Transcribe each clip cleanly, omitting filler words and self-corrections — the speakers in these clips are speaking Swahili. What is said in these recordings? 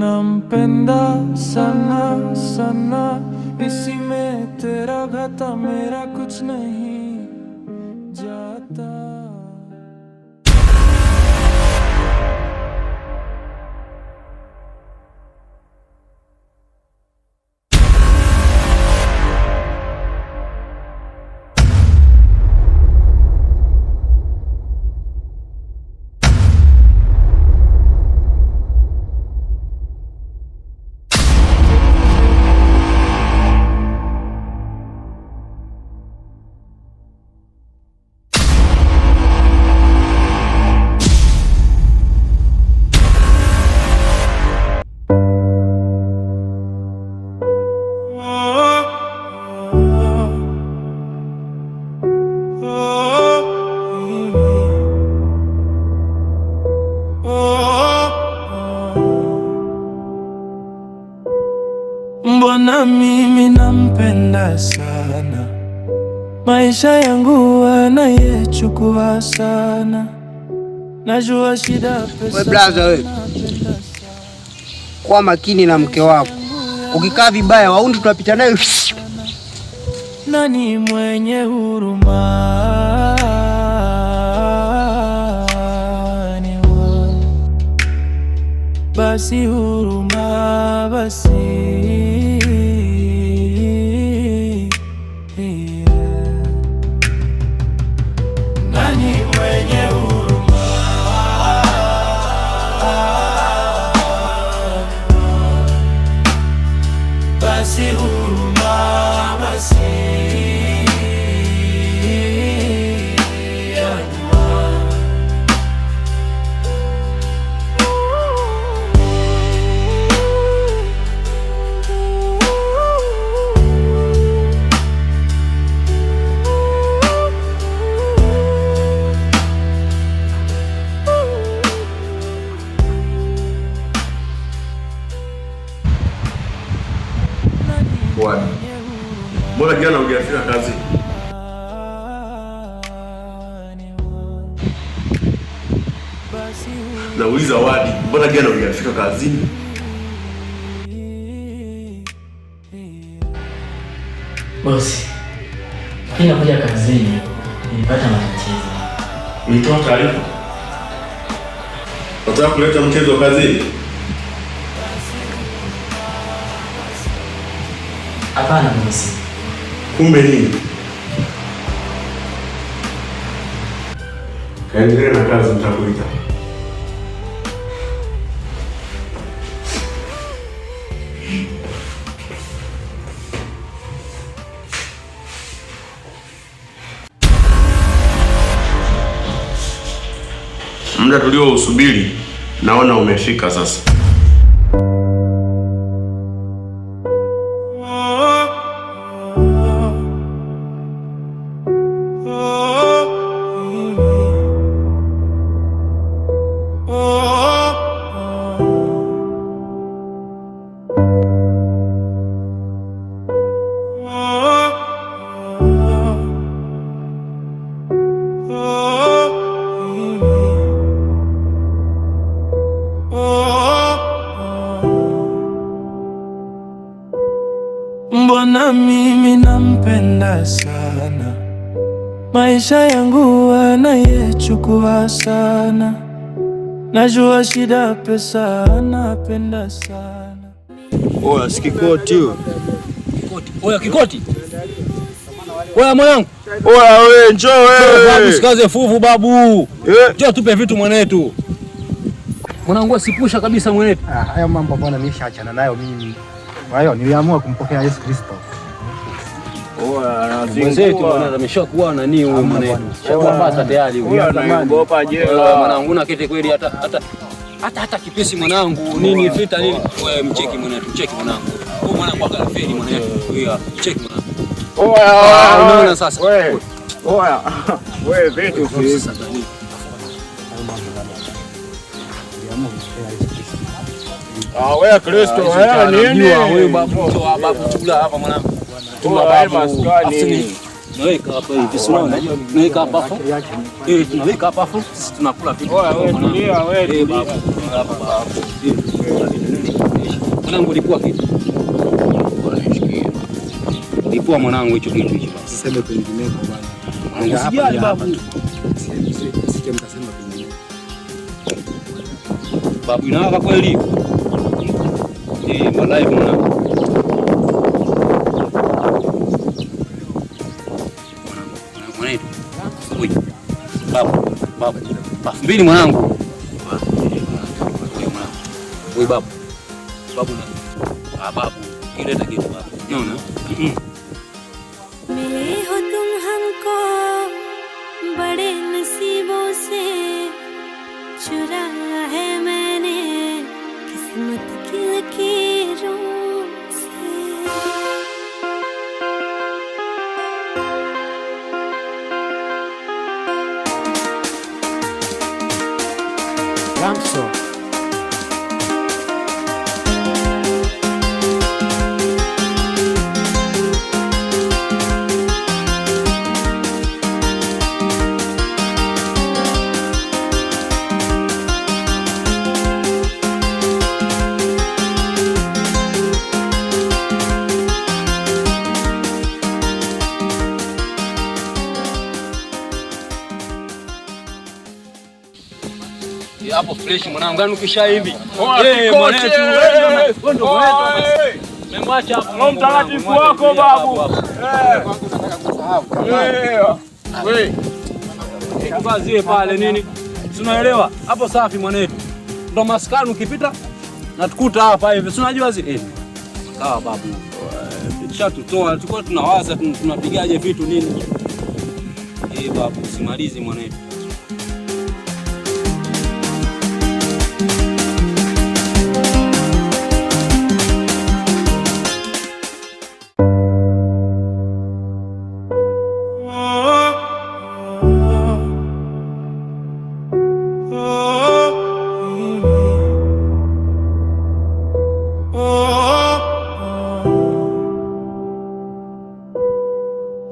nampenda sana sana, इसी में तेरा घाटा मेरा कुछ नहीं जाता। Mbona mimi nampenda sana, maisha yangu anayechukua sana, najua shida pesa. We blaza we, kuwa makini na mke wako, ukikaa vibaya waundi tunapita nayo. Nani mwenye huruma ni wewe, basi huruma basi. Mbona jana hujafika kazi? Nauliza Wadi, mbona jana hujafika kazini? Bosi, ninakuja kazini nilipata matatizo. Ulitoa taarifa? Unataka kuleta mchezo kazini? Hapana bosi. Kumbe nini? Kaendelea na kazi, nitakuita. Muda tuliousubiri naona umefika sasa. Mbona mimi nampenda sana, maisha yangu anayechukua sana, najua shida pesa anapenda sana. Oya sikikoti huyo. Kikoti. Oya kikoti. Oya mwanangu. Oya wewe njoo wewe. Babu sikaze fuvu babu. Njoo tupe vitu mwanetu. Mwanangu asipusha kabisa mwanetu. Haya mambo bwana nishaachana nayo mimi. Kwa hiyo niliamua kumpokea Yesu Kristo. Oya mwenzetu bwana ameshakuwa nani huyo mwanetu. Shakuambata tayari huyo. Anaogopa jela. Mwanangu na kete kweli hata kipesi mwanangu nini vita nini. Wewe mcheki mwanetu, mcheki mwanangu. Huyu mwanangu akafeli mwanetu. Huyo mcheki mwanangu. Oya unaona sasa. Wewe. Oya. Wewe vitu sasa. Wewe Kristo, wewe nini? Wewe babu chula hapa mwanangu. Tuma babu maskani. Naweka hapa hivi, sio? Naweka hapa hapo. Tunaweka hapa hapo, tunakula vitu. Wewe tulia, wewe tulia. Mwanangu ulikuwa kitu. Ulikuwa mwanangu hicho kitu hicho. Siseme pengineko bwana. Usijali babu. Sije mkasema pengineko. Babu inawaka kweli. Malai mwanangu. Babu. Bafu mbili mwanangu. Wewe babu. Babu na. Babu. Ileta kitu babu. Unaona? मिले हो तुम हमको बड़े नसीबों से चुराया है मैंने किस्मत की लकीरों से। Ramso. Hapo fresh mwanangu, gani ukisha hivi. Mwanetu, wewe ndio mwanetu. Memwacha hapo. Roho Mtakatifu wako babu. Wewe. Tukazie pale nini? Tunaelewa? Hapo safi mwanetu. Ndo maskani ukipita na tukuta hapa hivi. Si unajua zile? Sawa babu. Tushatutoa, tulikuwa tunawaza tunapigaje vitu nini? Babu, usimalize mwanetu.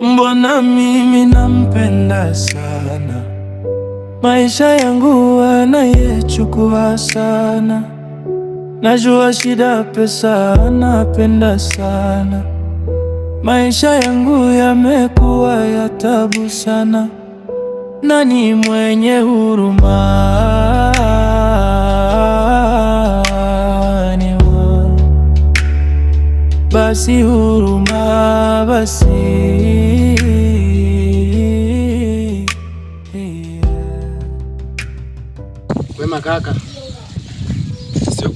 Mbona mimi nampenda sana, maisha yangu anayechukua sana. Najua shida pesa anapenda sana, maisha yangu yamekuwa ya tabu sana. Nani mwenye huruma ni wewe, basi huruma basi. Wema kaka. Sio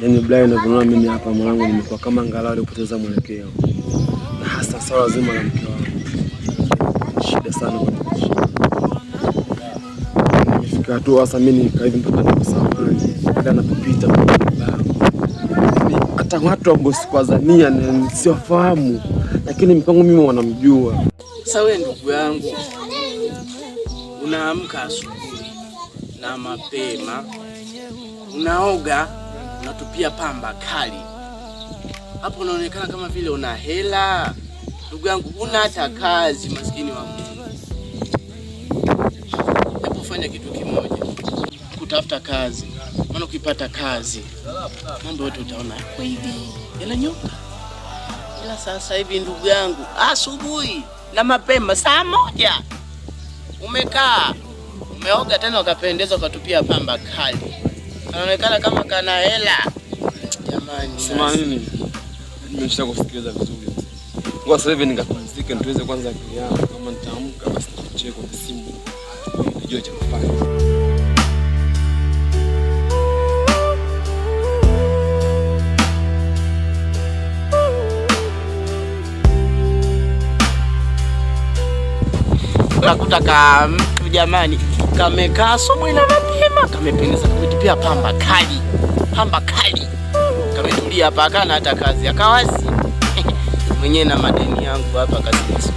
yaani Brian unavyoona mimi hapa mwanangu nimekuwa kama angalau kupoteza mwelekeo. Na hasa swala zima la mke wangu. Shida sana kwa nini? Nimefika tu hasa mimi nikaa hivi mpaka nakusamani. Hata napopita hata watu ambao sikuwazania na siwafahamu, lakini mpango mimi wanamjua. Sasa wewe ndugu yangu, unaamka asubuhi na mapema, unaoga, unatupia pamba kali. Hapo unaonekana kama vile una hela. Ndugu yangu, una hata kazi, maskini wa Mungu. Hebu fanya kitu kimoja, kutafuta kazi. Maana ukipata kazi, mambo yote utaona kwa hivi yananyoka. Ila sasa hivi ndugu yangu, asubuhi na mapema saa 1 umekaa, umeoga tena ukapendeza, ukatupia pamba kali. Anaonekana kama kana hela. Jamani, sema nini? Nimesha kusikiliza vizuri. Kwa sasa hivi nikapumzike tuweze kwanza akili yangu, kama nitaamka basi nicheke kwa simu. Nijue cha kufanya. Unakuta kama mtu jamani, kamekaa asubuhi na mapema, kamependeza, kametupia pamba kali. Pamba kali. Kametulia hapa, kana hata kazi akawazi. Mwenyewe na madeni yangu hapa kazi.